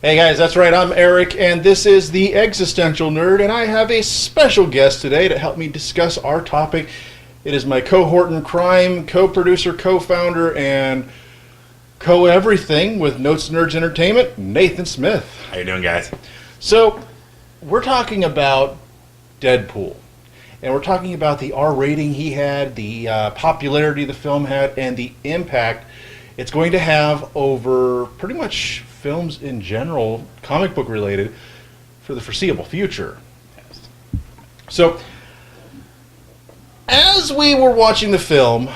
Hey guys, that's right, I'm Eric, and this is the Existential Nerd, and I have a special guest today to help me discuss our topic. It is my cohort in crime, co-producer, co-founder, and co-everything with Notes Nerds Entertainment, Nathan Smith. How you doing, guys? So, we're talking about Deadpool, and we're talking about the R rating he had, the popularity the film had, and the impact it's going to have over pretty much films in general, comic book related, for the foreseeable future. So, as we were watching the film,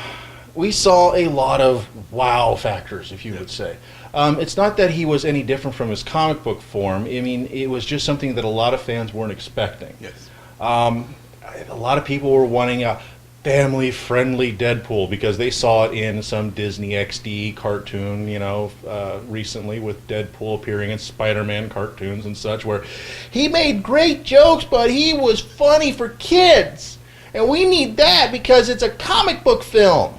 we saw a lot of wow factors, if you would say. It's not that he was any different from his comic book form. I mean, it was just something that a lot of fans weren't expecting. Yes. A lot of people were wanting a family-friendly Deadpool because they saw it in some Disney XD cartoon, recently with Deadpool appearing in Spider-Man cartoons and such, where he made great jokes, but he was funny for kids. And we need that because it's a comic book film.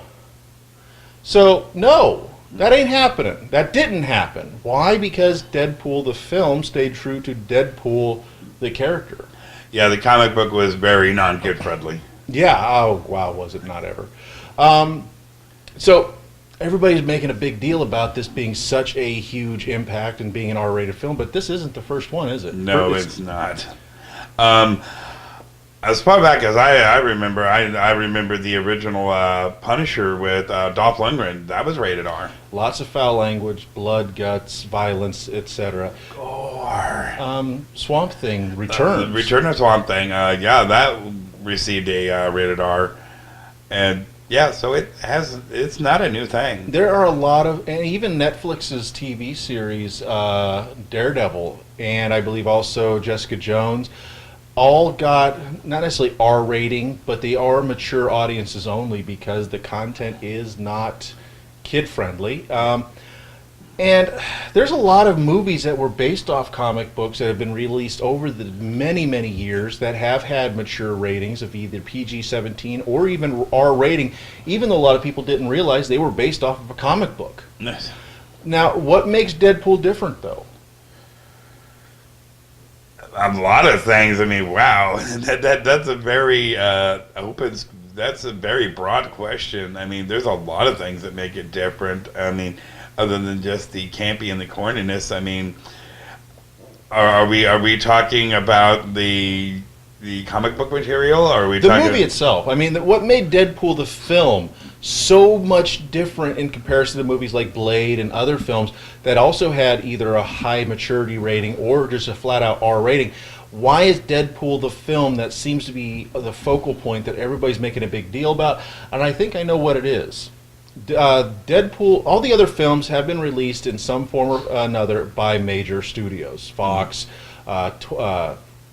So, no, that ain't happening. That didn't happen. Why? Because Deadpool the film stayed true to Deadpool the character. Yeah, the comic book was very non-kid friendly. Yeah, oh wow, was it not ever. So everybody's making a big deal about this being such a huge impact and being an R-rated film, but this isn't the first one, is it? No, it's not. As far back as I remember, I remember the original Punisher with Dolph Lundgren. That was rated R. Lots of foul language, blood, guts, violence, etc. Gore. Swamp Thing returns. Return of Swamp Thing. Yeah, that received a rated R, and yeah, so it's not a new thing. There are a lot of, and even Netflix's TV series, Daredevil, and I believe also Jessica Jones, all got not necessarily R rating, but they are mature audiences only because the content is not kid friendly. And there's a lot of movies that were based off comic books that have been released over the many, many years that have had mature ratings of either PG-17 or even R rating, even though a lot of people didn't realize they were based off of a comic book. Yes. Now, what makes Deadpool different, though? A lot of things. I mean, wow, that's a very open. That's a very broad question. I mean, there's a lot of things that make it different. I mean, other than just the campy and the corniness. I mean, are we talking about the comic book material, or are we talking the movie itself? I mean, what made Deadpool the film so much different in comparison to movies like Blade and other films that also had either a high maturity rating or just a flat out R rating? Why is Deadpool the film that seems to be the focal point that everybody's making a big deal about? And I think I know what it is. Deadpool, all the other films have been released in some form or another by major studios, Fox,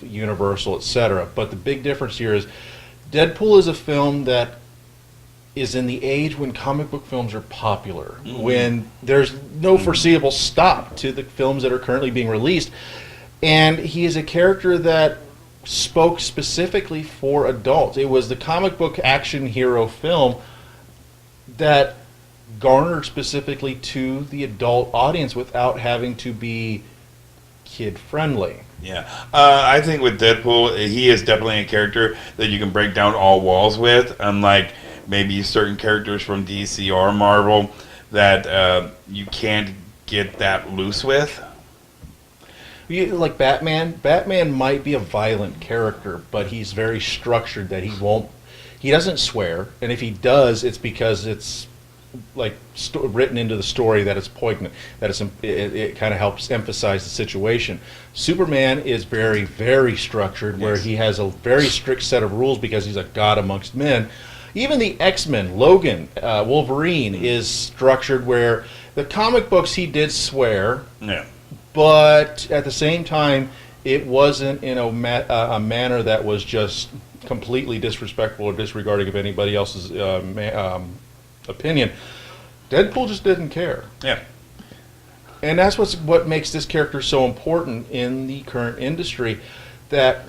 Universal, etc. But the big difference here is Deadpool is a film that is in the age when comic book films are popular, when there's no foreseeable stop to the films that are currently being released. And he is a character that spoke specifically for adults. It was the comic book action hero film that garnered specifically to the adult audience without having to be kid friendly. Yeah, I think with Deadpool, he is definitely a character that you can break down all walls with, unlike maybe certain characters from DC or Marvel that you can't get that loose with. Like Batman. Batman might be a violent character, but he's very structured that he doesn't swear, and if he does, it's because it's like written into the story that it's poignant, that it kind of helps emphasize the situation. Superman is very, very structured, where he has a very strict set of rules because he's a god amongst men. Even the X-Men, Logan, Wolverine, is structured where the comic books he did swear, but at the same time, it wasn't in a manner that was just completely disrespectful or disregarding of anybody else's opinion. Deadpool just didn't care. Yeah. And that's what makes this character so important in the current industry, that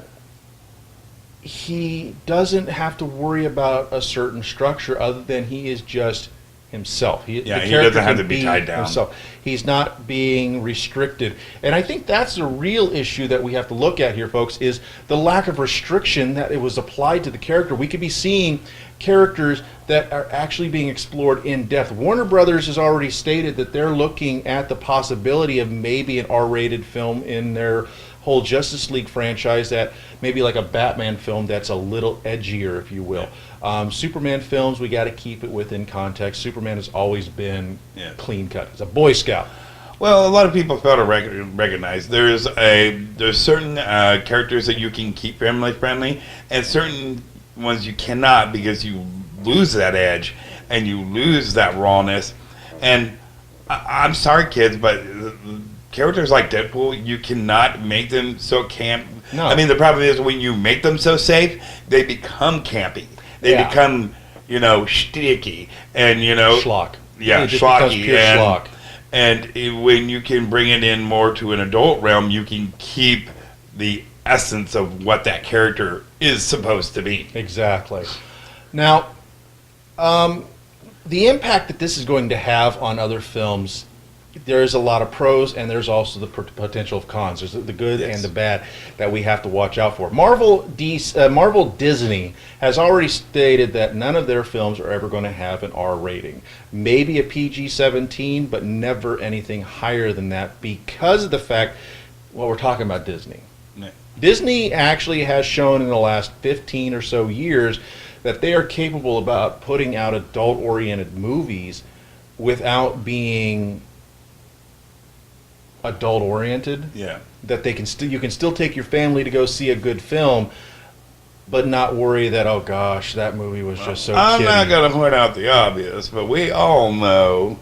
he doesn't have to worry about a certain structure other than he is just himself. He doesn't have to be tied down. Himself. He's not being restricted. And I think that's the real issue that we have to look at here, folks, is the lack of restriction that it was applied to the character. We could be seeing characters that are actually being explored in depth. Warner Brothers has already stated that they're looking at the possibility of maybe an R-rated film in their whole Justice League franchise, that maybe like a Batman film that's a little edgier, if you will. Superman films, we got to keep it within context. Superman has always been clean cut. He's a Boy Scout. Well, a lot of people fail to recognize there's certain characters that you can keep family friendly, and certain ones you cannot, because you lose that edge and you lose that rawness. And I'm sorry, kids, but characters like Deadpool, you cannot make them so camp. No. I mean, the problem is when you make them so safe, they become campy. They become, shticky and, Schlock. Yeah, it just becomes schlocky. pure schlock. And when you can bring it in more to an adult realm, you can keep the essence of what that character is supposed to be. Exactly. Now, the impact that this is going to have on other films, there's a lot of pros, and there's also the potential of cons. There's the good and the bad that we have to watch out for. Marvel Disney has already stated that none of their films are ever going to have an R rating. Maybe a PG-17, but never anything higher than that, because of the fact, well, we're talking about Disney. Yeah. Disney actually has shown in the last 15 or so years that they are capable about putting out adult-oriented movies without being adult-oriented. Yeah. That they can you can still take your family to go see a good film, but not worry that, oh gosh, that movie was just so I'm kiddie. not going to point out the obvious, but we all know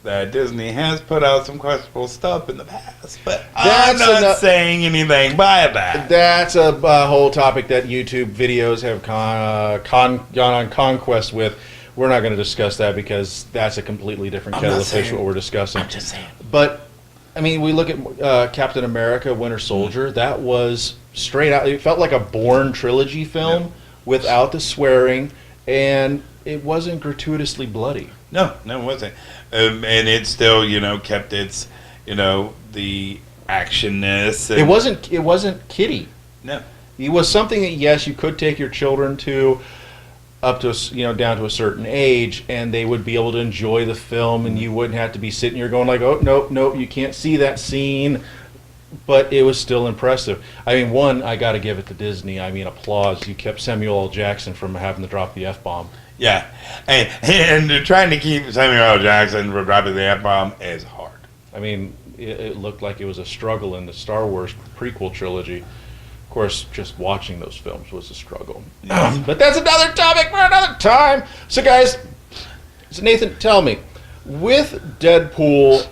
that Disney has put out some questionable stuff in the past. But I'm not saying anything by that. That's a whole topic that YouTube videos have gone on conquest with. We're not going to discuss that because that's a completely different kettle of fish what we're discussing. I'm just saying. But, I mean, we look at Captain America, Winter Soldier. That was straight out. It felt like a Bourne trilogy film without the swearing, and it wasn't gratuitously bloody. No, it wasn't. And it still, kept its, the actionness. It wasn't kiddie. No. It was something that, yes, you could take your children to, up to down to a certain age, and they would be able to enjoy the film, and you wouldn't have to be sitting here going like, oh, nope, you can't see that scene. But it was still impressive. I mean, one, I got to give it to Disney. I mean, applause. You kept Samuel L. Jackson from having to drop the F-bomb. Yeah, and trying to keep Samuel L. Jackson from dropping the F-bomb is hard. I mean, it looked like it was a struggle in the Star Wars prequel trilogy. Of course, just watching those films was a struggle. Yeah. But that's another topic for another time. So, guys, Nathan, tell me, with Deadpool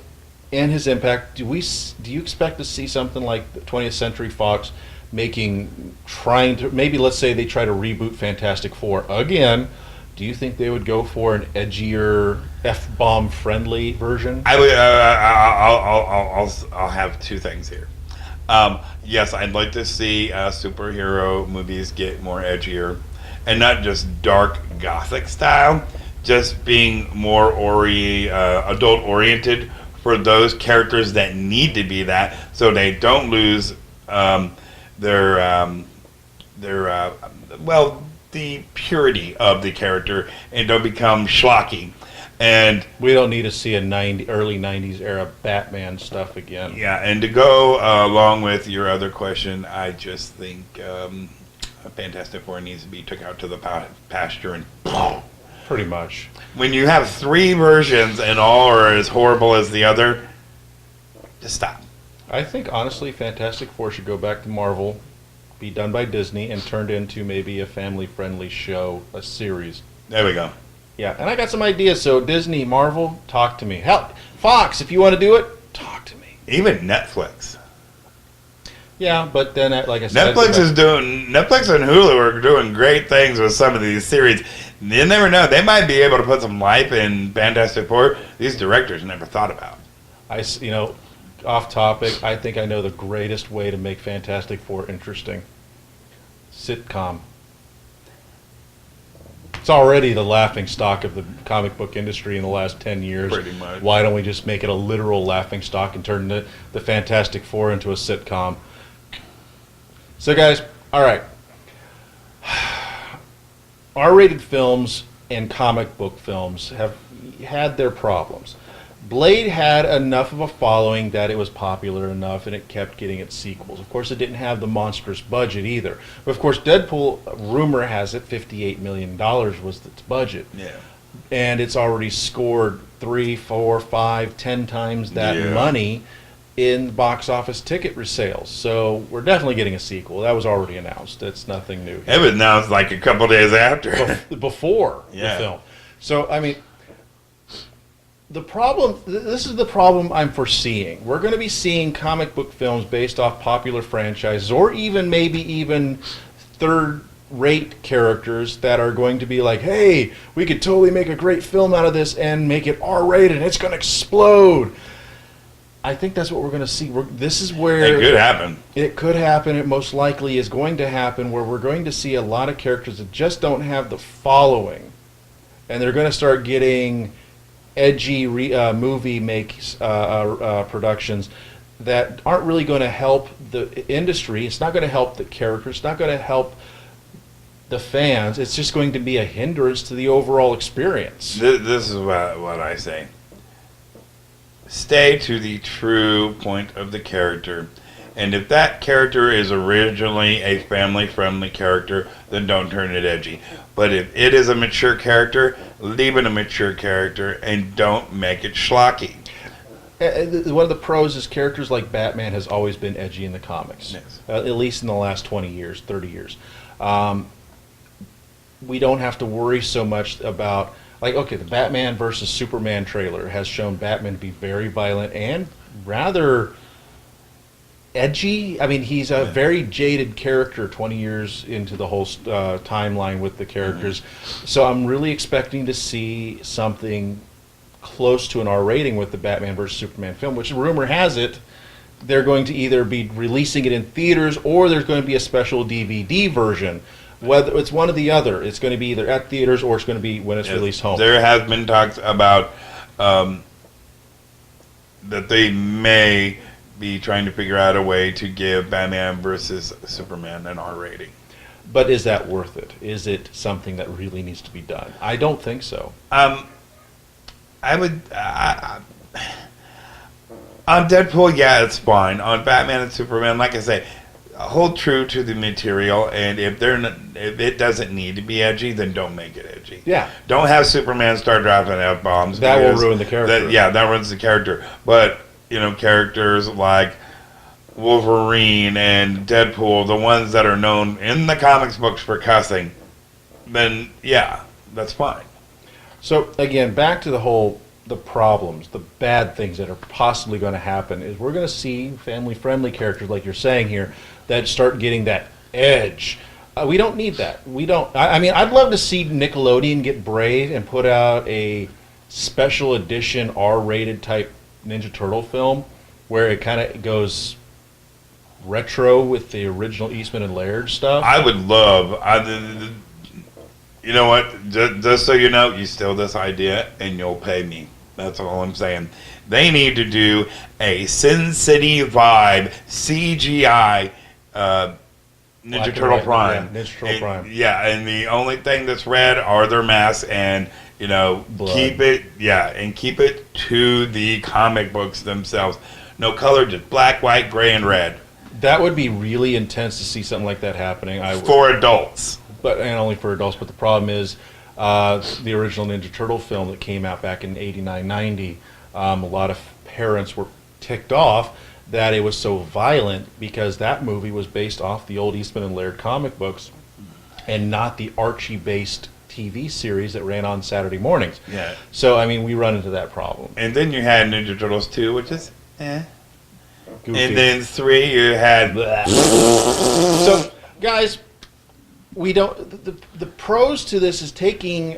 and his impact, do you expect to see something like the 20th Century Fox trying to, maybe let's say they try to reboot Fantastic Four again? Do you think they would go for an edgier, F-bomb friendly version? I would. I'll have two things here. Yes, I'd like to see superhero movies get more edgier, and not just dark gothic style, just being more adult oriented for those characters that need to be that, so they don't lose the purity of the character and don't become schlocky. And we don't need to see a early 90s era Batman stuff again. Yeah, and to go along with your other question, I just think Fantastic Four needs to be took out to the pasture and pretty much. When you have three versions and all are as horrible as the other, just stop. I think, honestly, Fantastic Four should go back to Marvel, be done by Disney, and turned into maybe a family-friendly show, a series. There we go. Yeah, and I got some ideas, so Disney, Marvel, talk to me. Hell, Fox, if you want to do it, talk to me. Even Netflix. Yeah, but then, like I said... Netflix and Hulu are doing great things with some of these series. You never know. They might be able to put some life in Fantastic Four these directors never thought about. Off topic, I think I know the greatest way to make Fantastic Four interesting. Sitcom. It's already the laughing stock of the comic book industry in the last 10 years. Pretty much. Why don't we just make it a literal laughing stock and turn the Fantastic Four into a sitcom? So, guys, all right. R-rated films and comic book films have had their problems. Blade had enough of a following that it was popular enough and it kept getting its sequels. Of course, it didn't have the monstrous budget either. But of course, Deadpool, rumor has it, $58 million was its budget. Yeah. And it's already scored 3, 4, 5, 10 times that money in box office ticket resales. So we're definitely getting a sequel. That was already announced. It's nothing new. It was announced like a couple days after. Before the film. So, I mean, the problem, this is the problem I'm foreseeing. We're going to be seeing comic book films based off popular franchises, or even maybe even third-rate characters that are going to be like, hey, we could totally make a great film out of this and make it R-rated and it's going to explode. I think that's what we're going to see. This is where... It could happen. It could happen. It most likely is going to happen, where we're going to see a lot of characters that just don't have the following. And they're going to start getting edgy movie productions that aren't really going to help the industry. It's not going to help the characters. It's not going to help the fans. It's just going to be a hindrance to the overall experience. This is what I say. Stay to the true point of the character. And if that character is originally a family-friendly character, then don't turn it edgy. But if it is a mature character, leave it a mature character and don't make it schlocky. One of the pros is characters like Batman has always been edgy in the comics. Yes. At least in the last 20 years, 30 years. We don't have to worry so much about... Like, okay, the Batman versus Superman trailer has shown Batman to be very violent and rather edgy. I mean, he's a very jaded character 20 years into the whole timeline with the characters. So I'm really expecting to see something close to an R rating with the Batman versus Superman film, which rumor has it they're going to either be releasing it in theaters or there's going to be a special DVD version. Whether it's one or the other, it's going to be either at theaters or it's going to be when it's released home. There has been talks about that they may be trying to figure out a way to give Batman versus Superman an R rating. But is that worth it? Is it something that really needs to be done? I don't think so. I would... on Deadpool, yeah, it's fine. On Batman and Superman, like I say, hold true to the material, and if it doesn't need to be edgy, then don't make it edgy. Yeah. Don't have Superman start dropping F-bombs. That will ruin the character. That ruins the character. But, characters like Wolverine and Deadpool, the ones that are known in the comics books for cussing, then, yeah, that's fine. So, again, back to the problems, the bad things that are possibly going to happen is we're going to see family-friendly characters, like you're saying here, that start getting that edge. We don't need that. We don't. I mean, I'd love to see Nickelodeon get brave and put out a special edition R-rated type Ninja Turtle film where it kind of goes retro with the original Eastman and Laird stuff. I would love... you know what? Just so you know, you steal this idea and you'll pay me. That's all I'm saying. They need to do a Sin City vibe CGI Ninja Turtle Prime. Yeah, Ninja Turtle Prime. Yeah, and the only thing that's red are their masks, and Blood. keep it to the comic books themselves. No color, just black, white, gray, and red. That would be really intense to see something like that happening. For adults. And only for adults. But the problem is, the original Ninja Turtle film that came out back in '89, '90, a lot of parents were ticked off that it was so violent because that movie was based off the old Eastman and Laird comic books and not the Archie-based TV series that ran on Saturday mornings. Yeah. So, I mean, we run into that problem. And then you had Ninja Turtles 2, which is Goofy. And then 3, you had... So, guys... We don't. The pros to this is taking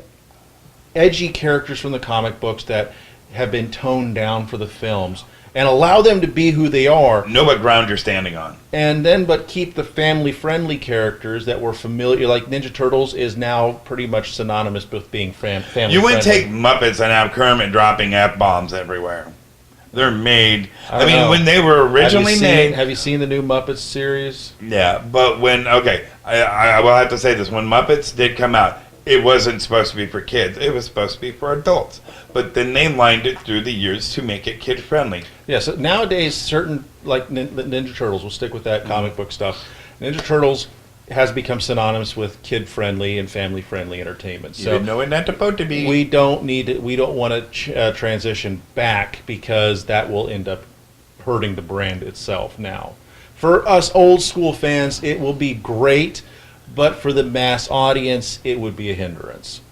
edgy characters from the comic books that have been toned down for the films and allow them to be who they are. Know what ground you're standing on. And then, but keep the family-friendly characters that were familiar. Like Ninja Turtles is now pretty much synonymous with being family-friendly. You wouldn't take Muppets and have Kermit dropping F-bombs everywhere. They're made. I mean, when they were originally made. Have you seen the new Muppets series? Yeah, but when I will have to say this: when Muppets did come out, it wasn't supposed to be for kids. It was supposed to be for adults. But then they lined it through the years to make it kid friendly. Yeah. So nowadays, certain like Ninja Turtles, we'll stick with that comic book stuff. Ninja Turtles has become synonymous with kid-friendly and family-friendly entertainment. So you know what not supposed to be. We don't want to transition back because that will end up hurting the brand itself. Now, for us old school fans, it will be great, but for the mass audience, it would be a hindrance.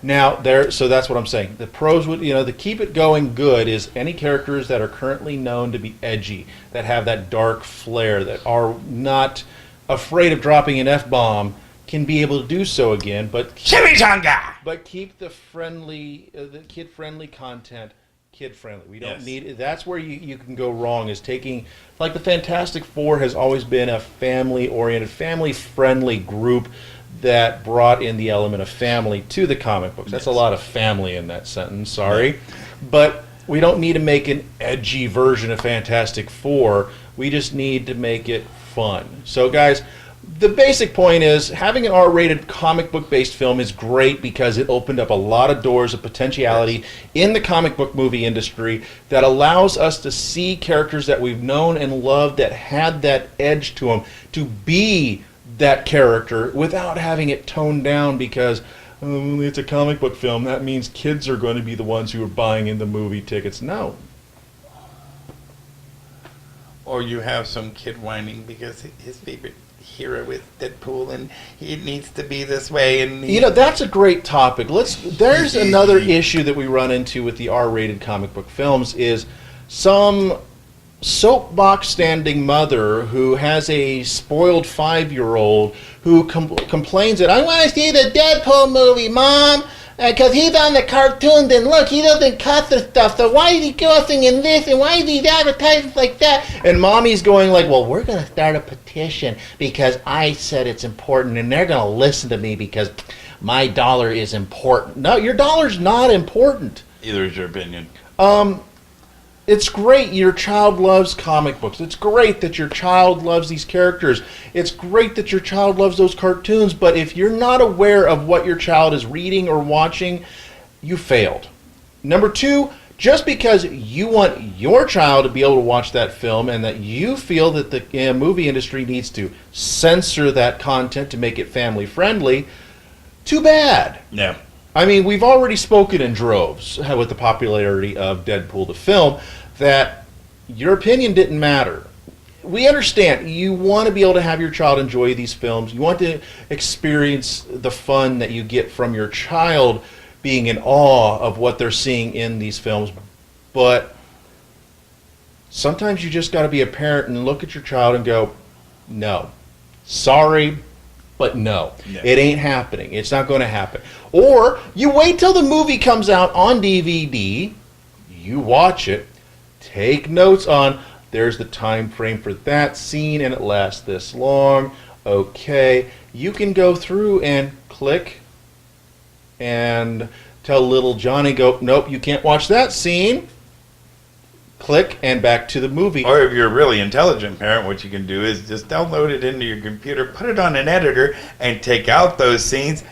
Now, so that's what I'm saying. The pros would, to keep it going good is any characters that are currently known to be edgy, that have that dark flair, that are not afraid of dropping an F-bomb, can be able to do so again, but Chimichanga! But keep the the kid-friendly content kid-friendly. We don't Yes. need. That's where you can go wrong. Is taking like the Fantastic Four has always been a family-oriented, family-friendly group that brought in the element of family to the comic books. That's a lot of family in that sentence. Sorry, but we don't need to make an edgy version of Fantastic Four. We just need to make it fun. So guys, the basic point is having an R-rated comic book based film is great because it opened up a lot of doors of potentiality in the comic book movie industry that allows us to see characters that we've known and loved that had that edge to them to be that character without having it toned down because it's a comic book film. That means kids are going to be the ones who are buying in the movie tickets. No. Or you have some kid whining because his favorite hero is Deadpool and it needs to be this way. And that's a great topic. There's another issue that we run into with the R-rated comic book films is some soapbox standing mother who has a spoiled 5-year-old who complains that I want to see the Deadpool movie, Mom, because he's on the cartoons and look, he doesn't cut the stuff, so why is he cussing in this and why is he advertising like that? And Mommy's going like, well, we're going to start a petition because I said it's important and they're going to listen to me because my dollar is important. No, your dollar's not important. Either is your opinion. It's great your child loves comic books. It's great that your child loves these characters. It's great that your child loves those cartoons. But if you're not aware of what your child is reading or watching, you failed. Number 2, just because you want your child to be able to watch that film and that you feel that the movie industry needs to censor that content to make it family friendly, too bad. Yeah. I mean, we've already spoken in droves with the popularity of Deadpool the film that your opinion didn't matter. We understand you want to be able to have your child enjoy these films. You want to experience the fun that you get from your child being in awe of what they're seeing in these films. But sometimes you just got to be a parent and look at your child and go, no, sorry, but no, it ain't happening. It's not going to happen. Or you wait till the movie comes out on DVD, you watch it, take notes on, there's the time frame for that scene and it lasts this long. Okay, you can go through and click and tell little Johnny, go, nope, you can't watch that scene. Click and back to the movie. Or if you're a really intelligent parent, what you can do is just download it into your computer, put it on an editor, and take out those scenes,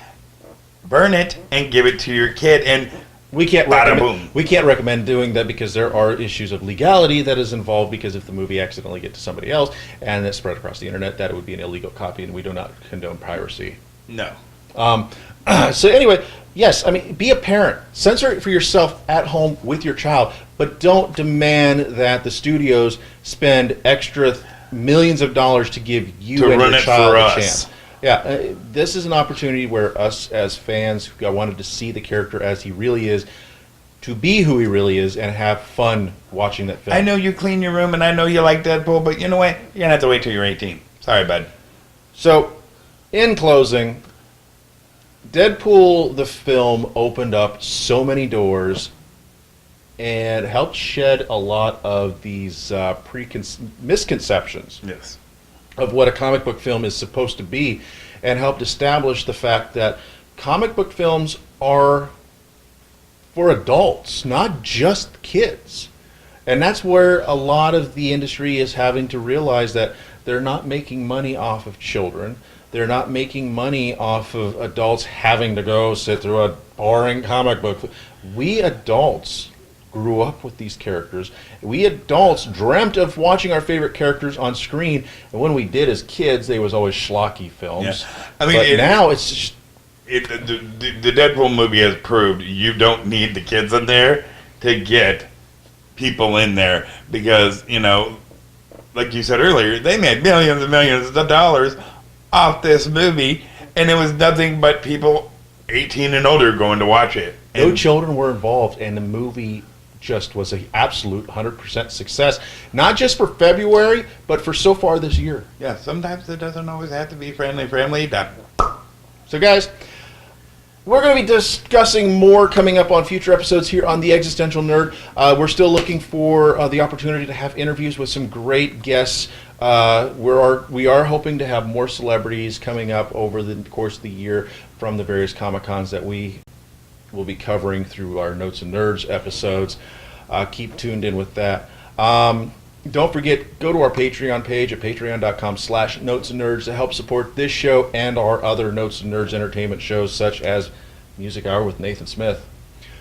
burn it, and give it to your kid. And we can't boom. We can't recommend doing that because there are issues of legality that is involved. Because if the movie accidentally gets to somebody else and it's spread across the internet, that would be an illegal copy, and we do not condone piracy. No. So anyway, yes, I mean, be a parent. Censor it for yourself at home with your child, but don't demand that the studios spend extra millions of dollars to give you and your child a chance. Yeah, this is an opportunity where us as fans who wanted to see the character as he really is, to be who he really is, and have fun watching that film. I know you clean your room, and I know you like Deadpool, but you know what? You're going to have to wait till you're 18. Sorry, bud. So, in closing, Deadpool, the film, opened up so many doors and helped shed a lot of these misconceptions Yes. of what a comic book film is supposed to be, and helped establish the fact that comic book films are for adults, not just kids. And that's where a lot of the industry is having to realize that they're not making money off of children. They're not making money off of adults having to go sit through a boring comic book. We adults grew up with these characters. We adults dreamt of watching our favorite characters on screen, and when we did as kids, they was always schlocky films. Yeah. I mean, but now it's just, the Deadpool movie has proved you don't need the kids in there to get people in there, because, you know, like you said earlier, they made millions and millions of dollars off this movie, and it was nothing but people 18 and older going to watch it. no And children were involved, and the movie just was an absolute 100% success, not just for February, but for so far this year. yeah, sometimes it doesn't always have to be friendly. Done. So, guys, we're going to be discussing more coming up on future episodes here on The Existential Nerd. We're still looking for the opportunity to have interviews with some great guests. We are hoping to have more celebrities coming up over the course of the year from the various Comic-Cons that we will be covering through our Notes and Nerds episodes. Keep tuned in with that. Don't forget, go to our Patreon page at patreon.com/Notes and Nerds to help support this show and our other Notes and Nerds entertainment shows, such as Music Hour with Nathan Smith.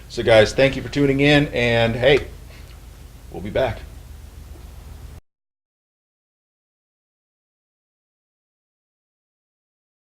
So, guys, thank you for tuning in, and hey, we'll be back.